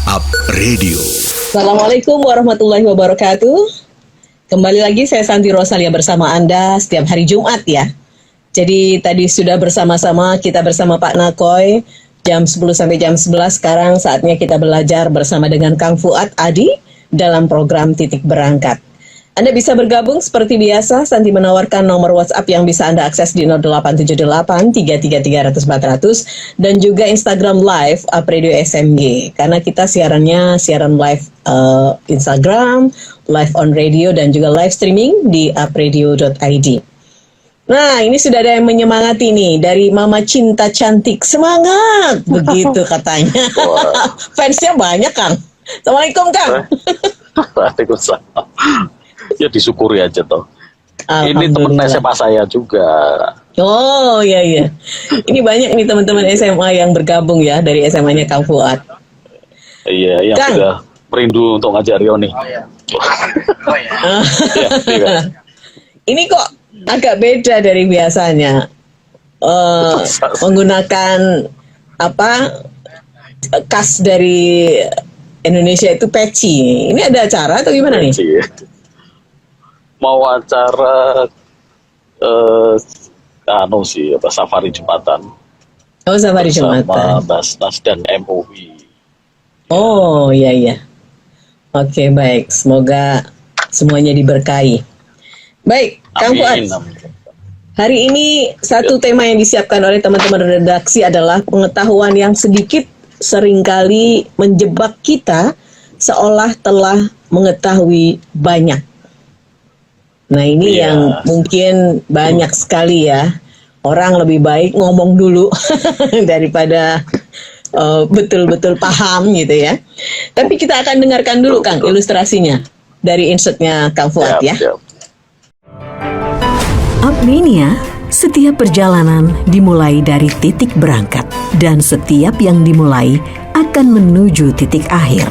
Up Radio. Assalamualaikum warahmatullahi wabarakatuh. Kembali lagi saya Santi Rosalia bersama Anda setiap hari Jumat ya. Jadi tadi sudah bersama-sama kita bersama Pak Nakoy jam 10 sampai jam 11. Sekarang saatnya kita belajar bersama dengan Kang Fuad Adi dalam program Titik Berangkat. Anda bisa bergabung seperti biasa. Santi menawarkan nomor WhatsApp yang bisa Anda akses di 0878 333 400 dan juga Instagram Live Up Radio SMG. Karena kita siaran live Instagram, live on radio dan juga live streaming di upradio.id. Nah, ini sudah ada yang menyemangati nih dari Mama Cinta Cantik. Semangat! Begitu katanya. Fansnya banyak, Kang. Assalamualaikum, Kang. Waalaikumsalam. Ya disyukuri aja toh. Ini teman SMA saya juga. Oh iya. Ini banyak nih teman-teman SMA yang bergabung ya dari SMA-nya Kang Fuad. Iya, yang Kang. sudah merindu untuk ngajari Rioni. Iya. Ini kok agak beda dari biasanya. Menggunakan khas dari Indonesia itu peci. Ini ada acara atau gimana nih? Mau acara safari Jumatan. Oh, safari Jumatan. Jumatan. Basnas dan MUI. Oh, iya. Oke, baik. Semoga semuanya diberkahi. Baik, Kang Fuad. Hari ini satu tema yang disiapkan oleh teman-teman redaksi adalah pengetahuan yang sedikit seringkali menjebak kita seolah telah mengetahui banyak. Nah ini yang mungkin banyak sekali ya. Orang lebih baik ngomong dulu daripada betul-betul paham gitu ya. Tapi kita akan dengarkan dulu Kang ilustrasinya dari insertnya Kang Fuad ya. Upmania, setiap perjalanan dimulai dari titik berangkat dan setiap yang dimulai akan menuju titik akhir.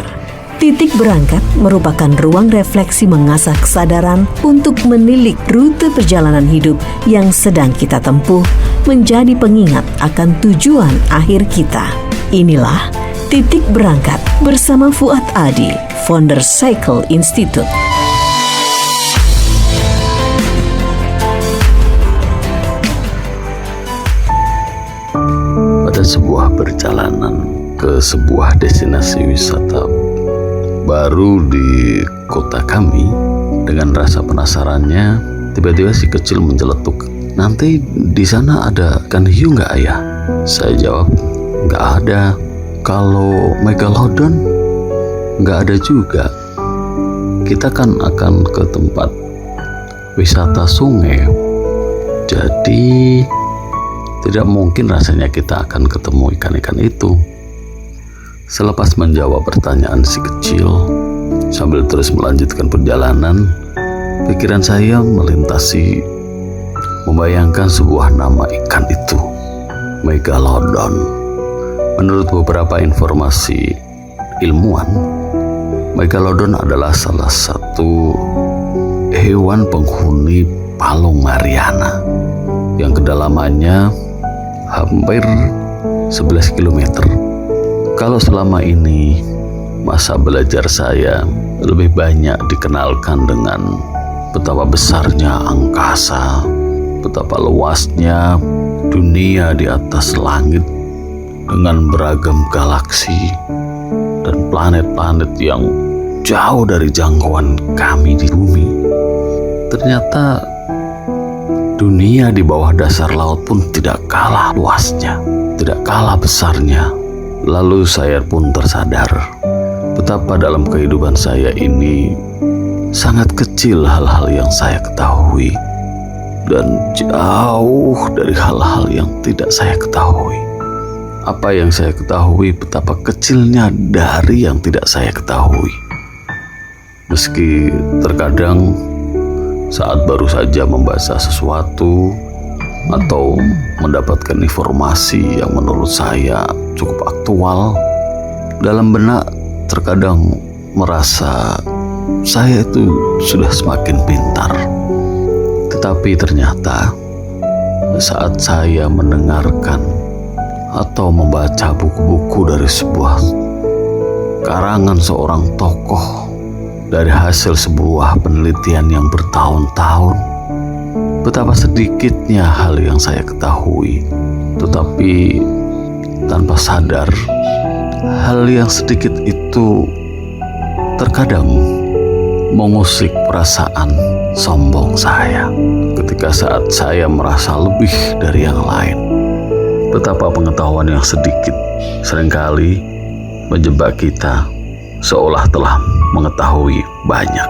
Titik berangkat merupakan ruang refleksi mengasah kesadaran untuk menilik rute perjalanan hidup yang sedang kita tempuh menjadi pengingat akan tujuan akhir kita. Inilah Titik Berangkat bersama Fuad Adi, founder Cycle Institute. Pada sebuah perjalanan ke sebuah destinasi wisata baru di kota kami, dengan rasa penasarannya, tiba-tiba si kecil menceletuk, "Nanti di sana ada ikan hiu nggak ayah?" Saya jawab, "Nggak ada." "Kalau megalodon?" "Nggak ada juga. Kita kan akan ke tempat wisata sungai, jadi tidak mungkin rasanya kita akan ketemu ikan-ikan itu." Selepas menjawab pertanyaan si kecil, sambil terus melanjutkan perjalanan, pikiran saya melintasi membayangkan sebuah nama ikan itu, megalodon. Menurut beberapa informasi ilmuwan, megalodon adalah salah satu hewan penghuni Palung Mariana yang kedalamannya hampir 11 km. Kalau selama ini masa belajar saya lebih banyak dikenalkan dengan betapa besarnya angkasa, betapa luasnya dunia di atas langit dengan beragam galaksi dan planet-planet yang jauh dari jangkauan kami di bumi. Ternyata dunia di bawah dasar laut pun tidak kalah luasnya, tidak kalah besarnya. Lalu saya pun tersadar betapa dalam kehidupan saya ini sangat kecil hal-hal yang saya ketahui dan jauh dari hal-hal yang tidak saya ketahui. Apa yang saya ketahui betapa kecilnya dari yang tidak saya ketahui. Meski terkadang saat baru saja membaca sesuatu atau mendapatkan informasi yang menurut saya cukup aktual, dalam benak terkadang merasa saya itu sudah semakin pintar. Tetapi ternyata saat saya mendengarkan atau membaca buku-buku dari sebuah karangan seorang tokoh dari hasil sebuah penelitian yang bertahun-tahun. Betapa sedikitnya hal yang saya ketahui, tetapi tanpa sadar, hal yang sedikit itu terkadang mengusik perasaan sombong saya ketika saat saya merasa lebih dari yang lain. Betapa pengetahuan yang sedikit seringkali menjebak kita seolah telah mengetahui banyak.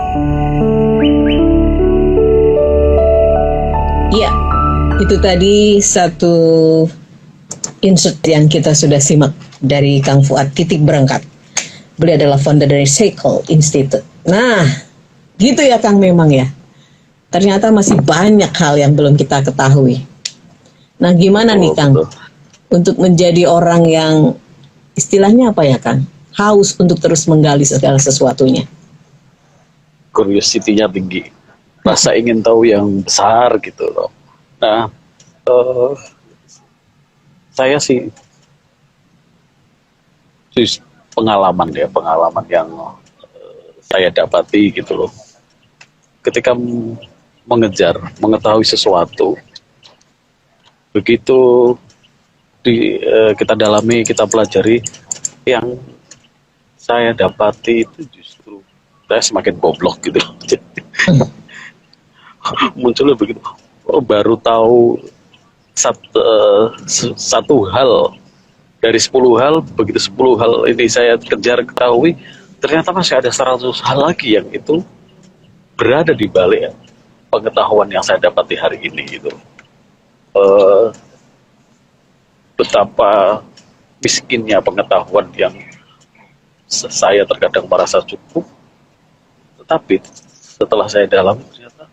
Ya, itu tadi satu insert yang kita sudah simak dari Kang Fuad, Titik Berangkat. Beliau adalah founder dari Seiko Institute. Nah, gitu ya Kang, memang ya. Ternyata masih banyak hal yang belum kita ketahui. Nah, gimana nih Kang, untuk menjadi orang yang istilahnya apa ya Kang, haus untuk terus menggali segala sesuatunya? Curiosity-nya tinggi, rasa ingin tahu yang besar gitu loh. Nah, saya sih pengalaman yang saya dapati gitu loh. Ketika mengejar, mengetahui sesuatu, begitu kita dalami, kita pelajari, yang saya dapati itu justru saya semakin goblok gitu. Munculnya begitu, baru tahu satu hal dari 10 hal, begitu 10 hal ini saya kejar ketahui, ternyata masih ada 100 hal lagi yang itu berada di balik pengetahuan yang saya dapati hari ini gitu. Betapa miskinnya pengetahuan yang saya terkadang merasa cukup, tetapi setelah saya dalam ternyata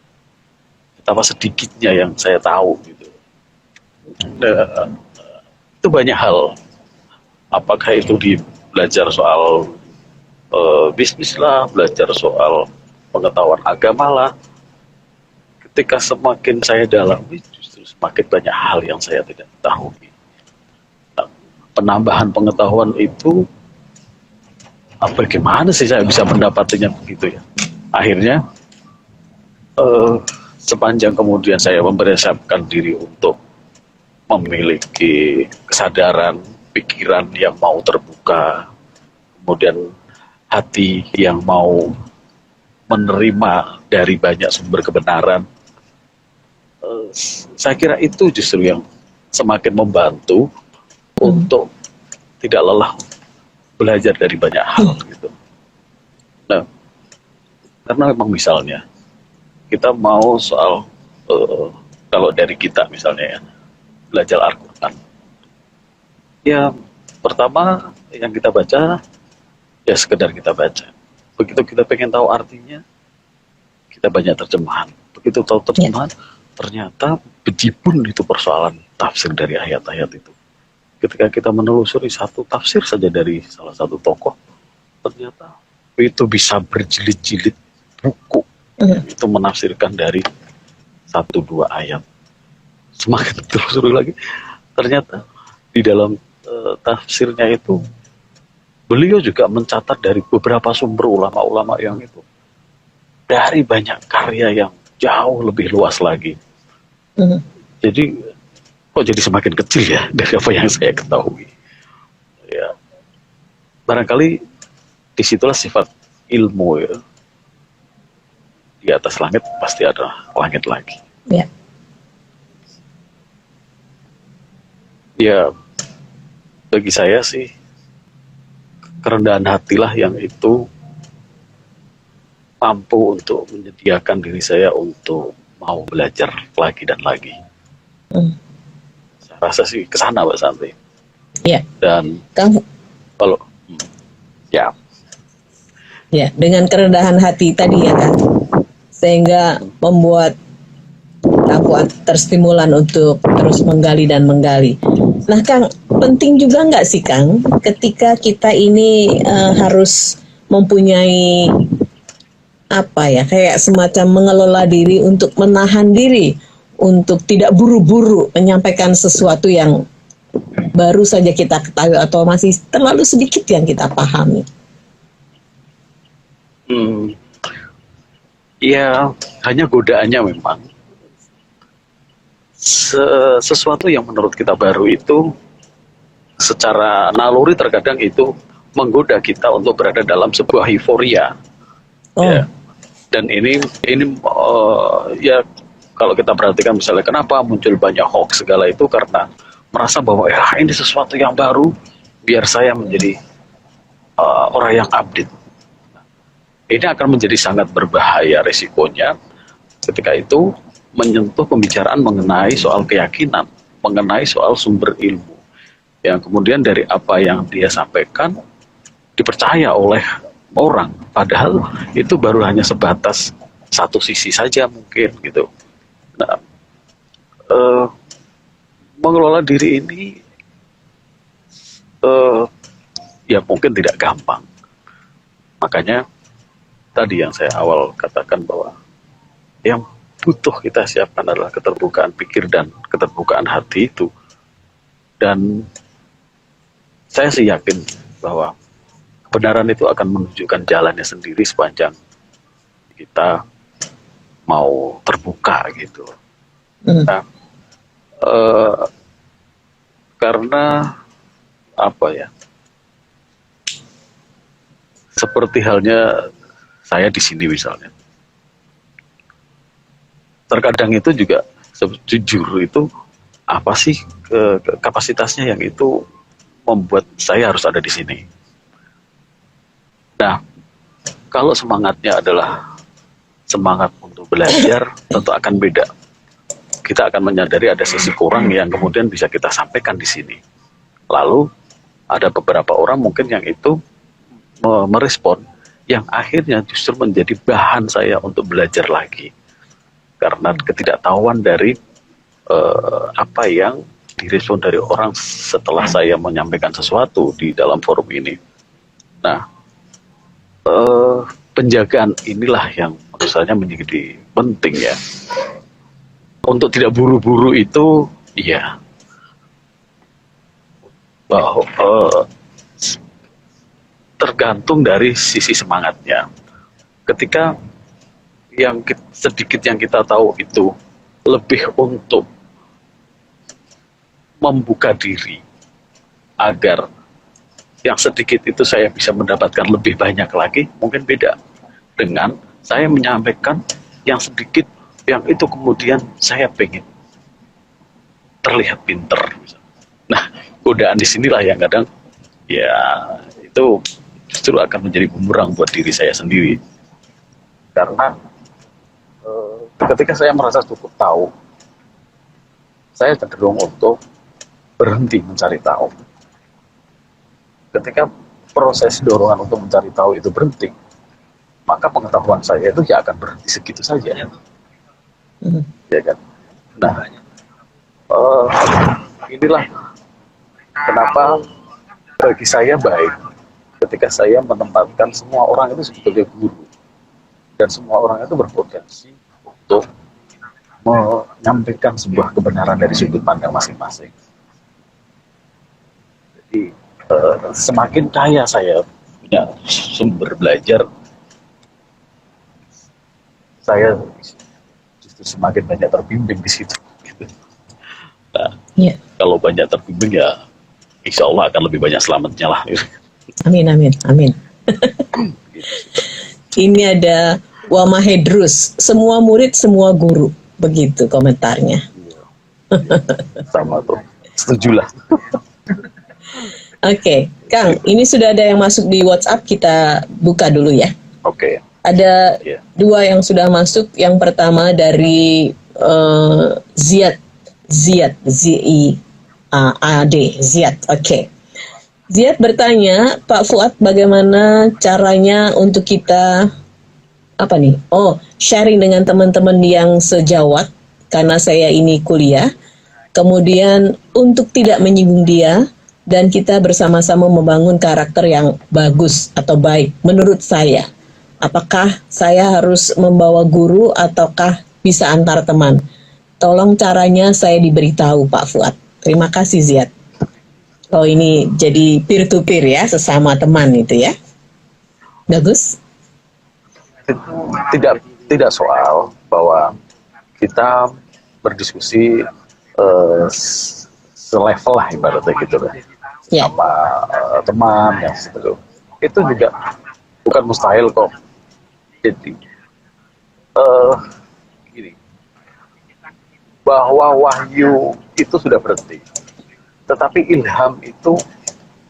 betapa sedikitnya yang saya tahu gitu. Itu banyak hal, apakah itu belajar soal bisnis lah, belajar soal pengetahuan agama lah. Ketika semakin saya dalami, justru semakin banyak hal yang saya tidak tahu. Nah, penambahan pengetahuan itu bagaimana sih saya bisa mendapatinya begitu ya? Akhirnya sepanjang kemudian saya mempersiapkan diri untuk memiliki kesadaran, pikiran yang mau terbuka, kemudian hati yang mau menerima dari banyak sumber kebenaran, saya kira itu justru yang semakin membantu untuk tidak lelah belajar dari banyak hal gitu. Nah, karena memang misalnya kita mau soal kalau dari kita misalnya ya, belajar Al-Quran, ya pertama yang kita baca ya sekedar kita baca. Begitu kita pengen tahu artinya, kita banyak terjemahan. Begitu tahu terjemahan, ternyata bejibun itu persoalan tafsir dari ayat-ayat itu. Ketika kita menelusuri satu tafsir saja dari salah satu tokoh, ternyata itu bisa berjilid-jilid buku itu menafsirkan dari 1-2 ayat. Semakin ditelusuri lagi, ternyata di dalam tafsirnya itu beliau juga mencatat dari beberapa sumber ulama-ulama yang itu dari banyak karya yang jauh lebih luas lagi. Jadi kok jadi semakin kecil ya dari apa yang saya ketahui. Ya, barangkali disitulah sifat ilmu ya. Di atas langit pasti ada langit lagi. Ya. Ya, bagi saya sih kerendahan hatilah yang itu mampu untuk menyediakan diri saya untuk mau belajar lagi dan lagi. Saya rasa sih kesana Mbak Santi. Ya. Dan Kang, kalau ya dengan kerendahan hati tadi ya Kang, sehingga membuat Kang Fuad terstimulan untuk terus menggali dan menggali. Nah Kang, penting juga nggak sih Kang, ketika kita ini harus mempunyai apa ya, kayak semacam mengelola diri untuk menahan diri, untuk tidak buru-buru menyampaikan sesuatu yang baru saja kita ketahui atau masih terlalu sedikit yang kita pahami. Hmm, ya hanya godaannya memang sesuatu yang menurut kita baru itu secara naluri terkadang itu menggoda kita untuk berada dalam sebuah euforia. Oh, Ya. Dan ini ya kalau kita perhatikan misalnya kenapa muncul banyak hoax segala itu karena merasa bahwa ya ini sesuatu yang baru biar saya menjadi orang yang update. Ini akan menjadi sangat berbahaya resikonya ketika itu menyentuh pembicaraan mengenai soal keyakinan, mengenai soal sumber ilmu yang kemudian dari apa yang dia sampaikan dipercaya oleh orang, padahal itu baru hanya sebatas satu sisi saja mungkin gitu. Nah, mengelola diri ini ya mungkin tidak gampang. Makanya tadi yang saya awal katakan bahwa yang butuh kita siapkan adalah keterbukaan pikir dan keterbukaan hati itu. Dan saya sih yakin bahwa kebenaran itu akan menunjukkan jalannya sendiri sepanjang kita mau terbuka gitu. Nah, karena apa ya? Seperti halnya saya di sini misalnya. Terkadang itu juga jujur itu apa sih kapasitasnya yang itu membuat saya harus ada di sini. Nah, kalau semangatnya adalah semangat untuk belajar, tentu akan beda. Kita akan menyadari ada sisi kurang yang kemudian bisa kita sampaikan di sini. Lalu ada beberapa orang mungkin yang itu merespon, yang akhirnya justru menjadi bahan saya untuk belajar lagi. Karena ketidaktahuan dari apa yang direspon dari orang setelah saya menyampaikan sesuatu di dalam forum ini. Nah, penjagaan inilah yang menurut saya menjadi penting ya. Untuk tidak buru-buru itu, ya, bahwa tergantung dari sisi semangatnya. Ketika yang sedikit yang kita tahu itu lebih untuk membuka diri agar yang sedikit itu saya bisa mendapatkan lebih banyak lagi, mungkin beda dengan saya menyampaikan yang sedikit yang itu kemudian saya pengen terlihat pinter. Nah, godaan di sinilah yang kadang ya itu justru akan menjadi bumerang buat diri saya sendiri. Karena ketika saya merasa cukup tahu, saya cenderung untuk berhenti mencari tahu. Ketika proses dorongan untuk mencari tahu itu berhenti, maka pengetahuan saya itu ya akan berhenti segitu saja. Ya kan? Nah, inilah kenapa bagi saya baik ketika saya menempatkan semua orang itu sebagai guru. Dan semua orang itu berpotensi untuk menyampaikan sebuah kebenaran dari sudut pandang masing-masing. Jadi semakin kaya saya punya sumber belajar, saya justru semakin banyak terbimbing di situ. Gitu. Nah, kalau banyak terbimbing ya, insya Allah akan lebih banyak selamatnya lah. amin, amin, amin. Ini ada Wamahedrus, semua murid, semua guru. Begitu komentarnya. Sama tuh, setujulah. Oke, Kang, ini sudah ada yang masuk di WhatsApp, kita buka dulu ya. Oke. Ada dua yang sudah masuk. Yang pertama dari Ziad, Z-I-A-D, Ziad. Oke. Ziad bertanya, Pak Fuad, bagaimana caranya untuk kita sharing dengan teman-teman yang sejawat, karena saya ini kuliah, kemudian untuk tidak menyinggung dia, dan kita bersama-sama membangun karakter yang bagus atau baik, menurut saya. Apakah saya harus membawa guru ataukah bisa antar teman? Tolong caranya saya diberitahu, Pak Fuad. Terima kasih, Ziad. Oh, ini jadi peer to peer ya, sesama teman itu ya. Bagus. tidak tidak soal bahwa kita berdiskusi selevel lah ibaratnya gitu lah, Ya. sama teman yang seperti itu juga bukan mustahil kok. Jadi gini, bahwa wahyu itu sudah berhenti, tetapi ilham itu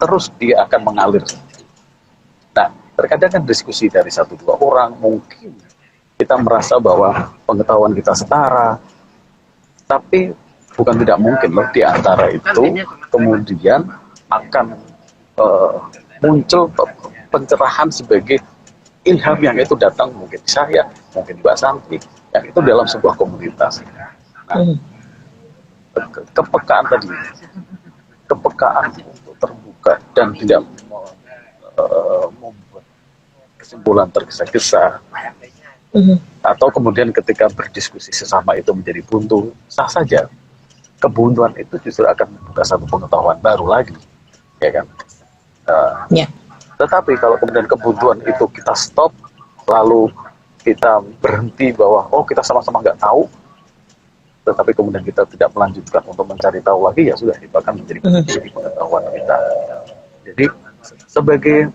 terus dia akan mengalir. Nah, terkadang kan diskusi dari 1-2 orang, mungkin kita merasa bahwa pengetahuan kita setara, tapi bukan tidak mungkin loh di antara itu kemudian akan muncul pencerahan sebagai ilham yang itu datang mungkin di saya, mungkin di Mbak Santi, yang itu dalam sebuah komunitas. Nah, kepekaan tadi, kepekaan untuk terbuka dan tidak membuat kesimpulan tergesa-gesa, atau kemudian ketika berdiskusi sesama itu menjadi buntu, sah saja. Kebuntuan itu justru akan membuka satu pengetahuan baru lagi, ya kan? Ya. Tetapi kalau kemudian kebuntuan itu kita stop, lalu kita berhenti bahwa oh kita sama-sama nggak tahu, tetapi kemudian kita tidak melanjutkan untuk mencari tahu lagi, ya sudah, itu akan menjadi pengetahuan kita. Jadi sebagai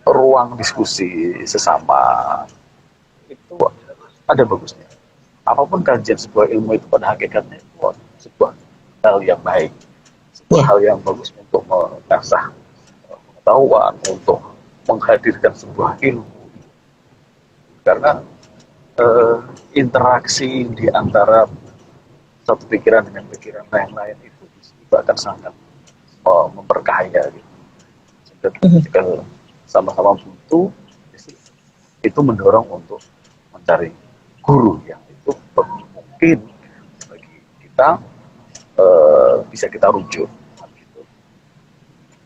ruang diskusi sesama itu ada bagusnya. Apapun kajian sebuah ilmu itu pada hakikatnya itu sebuah hal yang baik, sebuah hal yang bagus untuk mengasah pengetahuan, untuk menghadirkan sebuah ilmu. Karena interaksi di antara satu pikiran dengan pikiran yang lain itu akan sangat memperkaya gitu. Jika sama-sama butuh, itu mendorong untuk mencari guru yang itu mungkin bagi kita bisa kita rujuk gitu.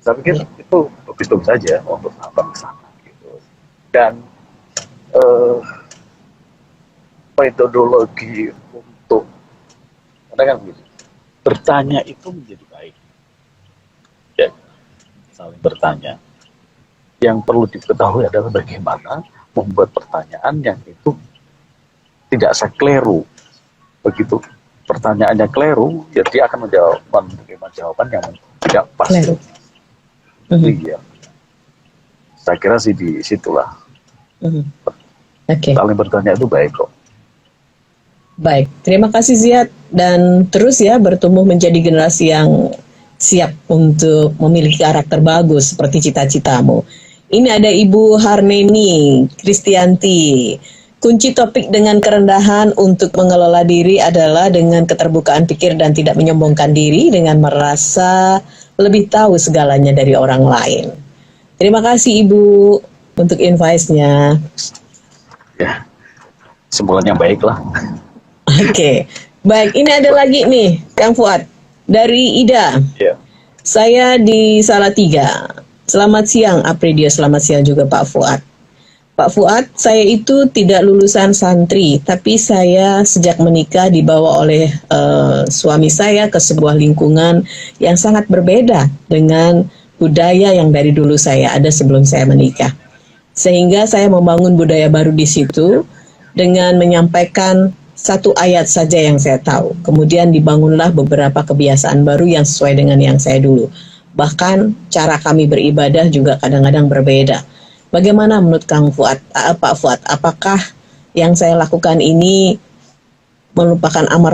Saya pikir itu bagus-bagus saja untuk sampai ke sana gitu. Dan metodologi untuk katakan begitu, bertanya itu menjadi baik, ya, saling bertanya. Yang perlu diketahui adalah bagaimana membuat pertanyaan yang itu tidak sekeliru. Begitu pertanyaannya keliru, ya dia akan menerima jawaban yang tidak pasti. Iya, saya kira sih di situlah. Saling bertanya itu baik kok. Baik, terima kasih Ziad, dan terus ya bertumbuh menjadi generasi yang siap untuk memiliki karakter bagus seperti cita-citamu. Ini ada Ibu Harneni Kristianti. Kunci topik dengan kerendahan untuk mengelola diri adalah dengan keterbukaan pikir dan tidak menyombongkan diri dengan merasa lebih tahu segalanya dari orang lain. Terima kasih Ibu untuk advice-nya. Ya, kesimpulan yang baik lah. Oke, baik. Ini ada lagi nih, Kang Fuad dari Ida. Ya. Saya di Salatiga. Selamat siang, Apridia. Selamat siang juga Pak Fuad. Pak Fuad, saya itu tidak lulusan santri, tapi saya sejak menikah dibawa oleh suami saya ke sebuah lingkungan yang sangat berbeda dengan budaya yang dari dulu saya ada sebelum saya menikah. Sehingga saya membangun budaya baru di situ dengan menyampaikan satu ayat saja yang saya tahu. Kemudian dibangunlah beberapa kebiasaan baru yang sesuai dengan yang saya dulu. Bahkan cara kami beribadah juga kadang-kadang berbeda. Bagaimana menurut Kang Fuad, Pak Fuad? Apakah yang saya lakukan ini melupakan amar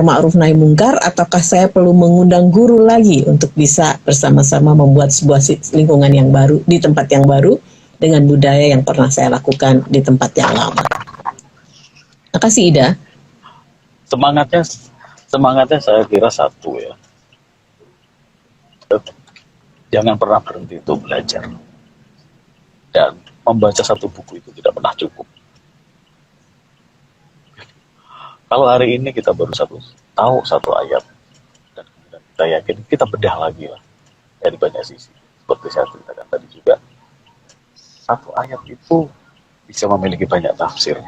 ma'ruf nahi mungkar, ataukah saya perlu mengundang guru lagi untuk bisa bersama-sama membuat sebuah lingkungan yang baru di tempat yang baru dengan budaya yang pernah saya lakukan di tempat yang lama? Terima kasih Ida. Semangatnya saya kira satu ya. Jangan pernah berhenti untuk belajar. Dan membaca satu buku itu tidak pernah cukup. Kalau hari ini kita baru tahu satu ayat, dan kemudian kita yakin, kita bedah lagi lah dari banyak sisi. Seperti saya ceritakan tadi juga, satu ayat itu bisa memiliki banyak tafsir.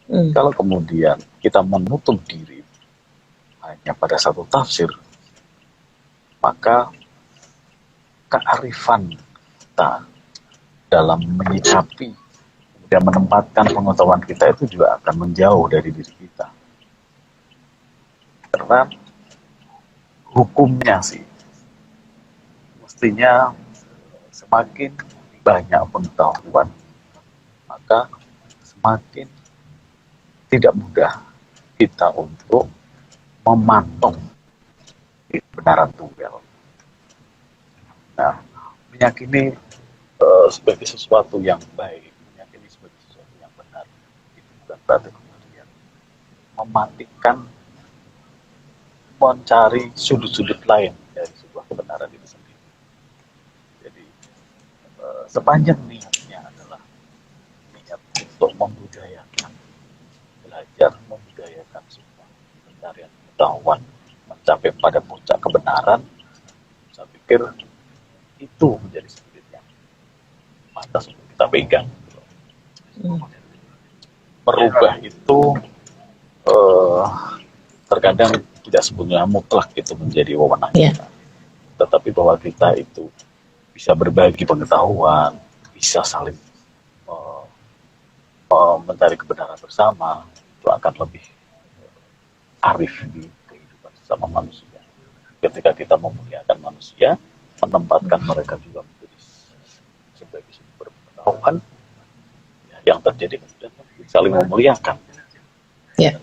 Kalau kemudian kita menutup diri hanya pada satu tafsir, maka kearifan kita dalam menyikapi dan menempatkan pengetahuan kita itu juga akan menjauh dari diri kita. Karena hukumnya sih, mestinya semakin banyak pengetahuan, maka semakin tidak mudah kita untuk memantau kebenaran tunggal. Nah, meyakini sebagai sesuatu yang baik, meyakini sebagai sesuatu yang benar, itu bukan berarti kemudian mematikan, mencari sudut-sudut lain dari sebuah kebenaran itu sendiri. Jadi, sepanjang niatnya adalah niat untuk membudayakan, belajar membudayakan sebuah pencarian pengetahuan, mencapai pada puncak kebenaran, saya pikir itu menjadi spirit yang pantas untuk kita pegang. Merubah itu terkadang tidak sepenuhnya mutlak itu menjadi wewenang kita. Tetapi bahwa kita itu bisa berbagi pengetahuan, bisa saling mencari kebenaran bersama, itu akan lebih arif di kehidupan sesama manusia. Ketika kita memuliakan manusia, menempatkan mereka juga menjadi sebagai sumber pengetahuan, ya, yang terjadi kemudian saling memuliakan. Ya.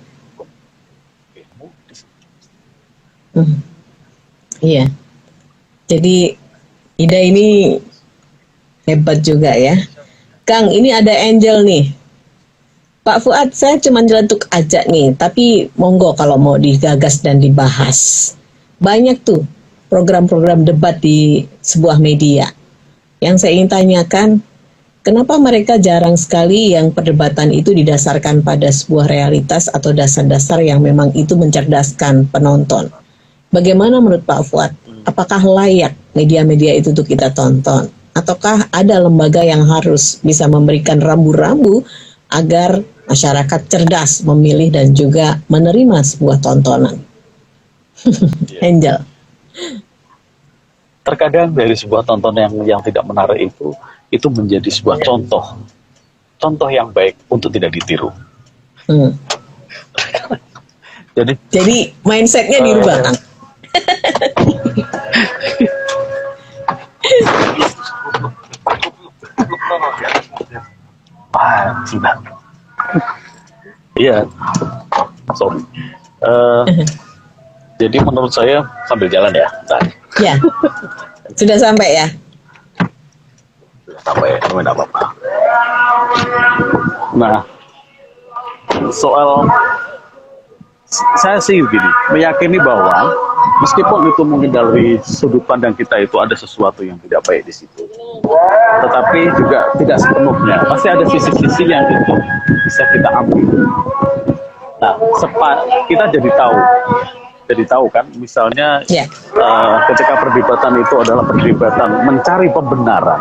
Ilmu di situ. Iya. Jadi Ida ini hebat juga ya. Kang, ini ada Angel nih. Pak Fuad, saya cuma nyeletuk aja nih, tapi monggo kalau mau digagas dan dibahas. Banyak tuh program-program debat di sebuah media. Yang saya ingin tanyakan, kenapa mereka jarang sekali yang perdebatan itu didasarkan pada sebuah realitas atau dasar-dasar yang memang itu mencerdaskan penonton? Bagaimana menurut Pak Fuad? Apakah layak media-media itu untuk kita tonton? Ataukah ada lembaga yang harus bisa memberikan rambu-rambu agar masyarakat cerdas memilih dan juga menerima sebuah tontonan? Angel. Terkadang dari sebuah tontonan yang tidak menarik itu menjadi sebuah contoh yang baik untuk tidak ditiru. Jadi mindsetnya dirubah, Kang. Sudah. Iya. Sorry. Jadi menurut saya sambil jalan ya. Ya. Sudah sampai ya? Sudah sampai, tidak apa-apa. Nah, soal saya sih begini, meyakini bahwa meskipun itu mungkin dari sudut pandang kita itu ada sesuatu yang tidak baik di situ, tetapi juga tidak sepenuhnya. Pasti ada sisi-sisi yang itu bisa kita ambil. Nah, kita jadi tahu kan, misalnya ketika perdebatan itu adalah perdebatan mencari pembenaran,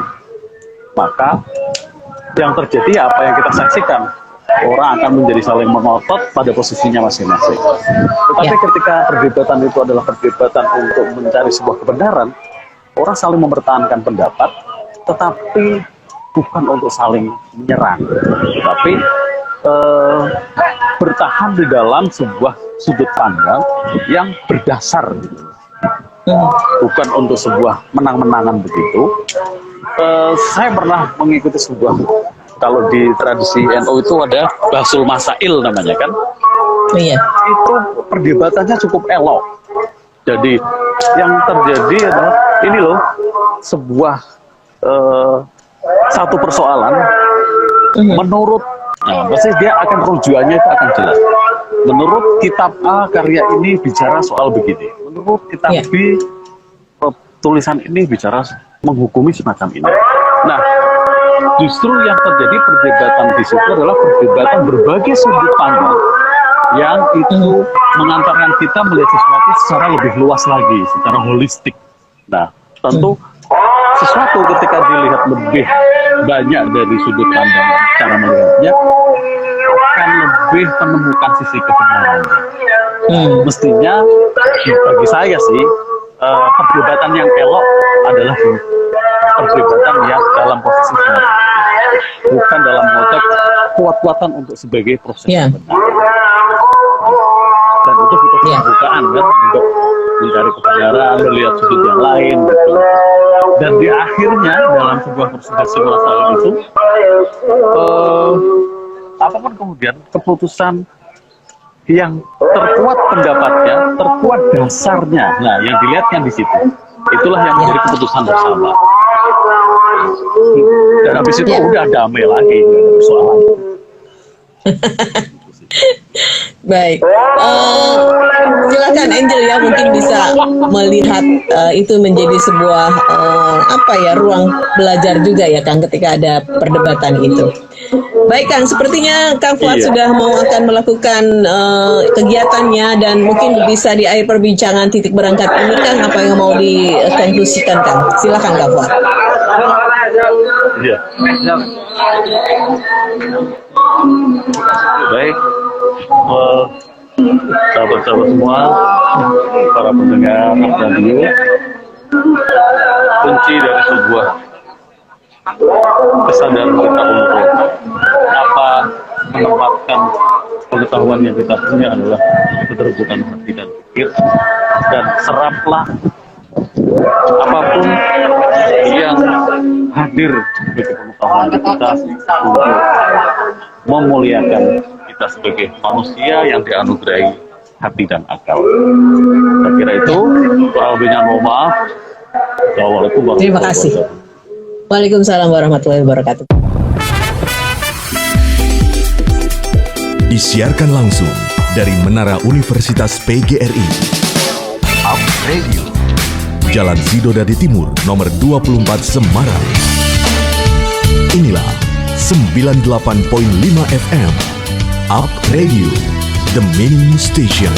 maka yang terjadi apa yang kita saksikan, orang akan menjadi saling mengotot pada posisinya masing-masing. Tetapi ketika perdebatan itu adalah perdebatan untuk mencari sebuah kebenaran, orang saling mempertahankan pendapat, tetapi bukan untuk saling menyerang, tetapi bertahan di dalam sebuah sudut pandang yang berdasar, bukan untuk sebuah menang-menangan begitu. Saya pernah mengikuti sebuah, kalau di tradisi NU itu ada Bahsul Masail namanya kan. Iya. Itu perdebatannya cukup elok. Jadi yang terjadi adalah ini loh, sebuah satu persoalan menurut, pasti dia akan rujukannya itu akan jelas. Menurut kitab A, karya ini bicara soal begini. Menurut kitab B, tulisan ini bicara menghukumi semacam ini. Nah, justru yang terjadi perdebatan di situ adalah perdebatan berbagai sudut pandang yang itu mengantarkan kita melihat sesuatu secara lebih luas lagi, secara holistik. Nah, tentu sesuatu ketika dilihat lebih banyak dari sudut pandang cara melihatnya, akan lebih menemukan sisi kebenaran. Mestinya bagi saya sih, perdebatan yang elok adalah perdebatan yang dalam posisi benar. bukan dalam konteks kuat-kuatan untuk sebagai proses Ya. yang benar. Dan itu butuh Ya. kebukaan kan untuk mencari kebenaran, melihat sudut yang lain gitu. Dan di akhirnya dalam sebuah proses masalah itu apapun kemudian keputusan yang terkuat pendapatnya, terkuat dasarnya, nah yang dilihatnya di situ, itulah yang menjadi keputusan bersama. Dan habis itu Ya. udah damai lagi, nggak ada persoalan. Baik, silakan Angel ya, mungkin bisa melihat itu menjadi sebuah ruang belajar juga ya Kang ketika ada perdebatan itu. Baik Kang, sepertinya Kang Fuad Iya. sudah mau akan melakukan kegiatannya dan mungkin bisa di akhir perbincangan titik berangkat ini Kang, apa yang mau dikonklusikan Kang? Silakan Kang Fuad. Iya. Baik, sahabat-sahabat semua, para pendengar radio, kunci dari sebuah kesadaran kita untuk menempatkan pengetahuan yang kita punya adalah keterbukaan hati dan pikir, dan seraplah apapun yang hadir sebagai pengetahuan kita untuk memuliakan kita sebagai manusia yang dianugerahi hati dan akal. Saya kira itu, kurang lebihnya mohon maaf. Assalamualaikum Terima warahmatullahi kasih. wabarakatuh. Waalaikumsalam warahmatullahi wabarakatuh. Disiarkan langsung dari Menara Universitas PGRI. Up Radio. Jalan Sidodadi Timur, nomor 24 Semarang. Inilah 98.5 FM. Up Radio, the Meaning Station.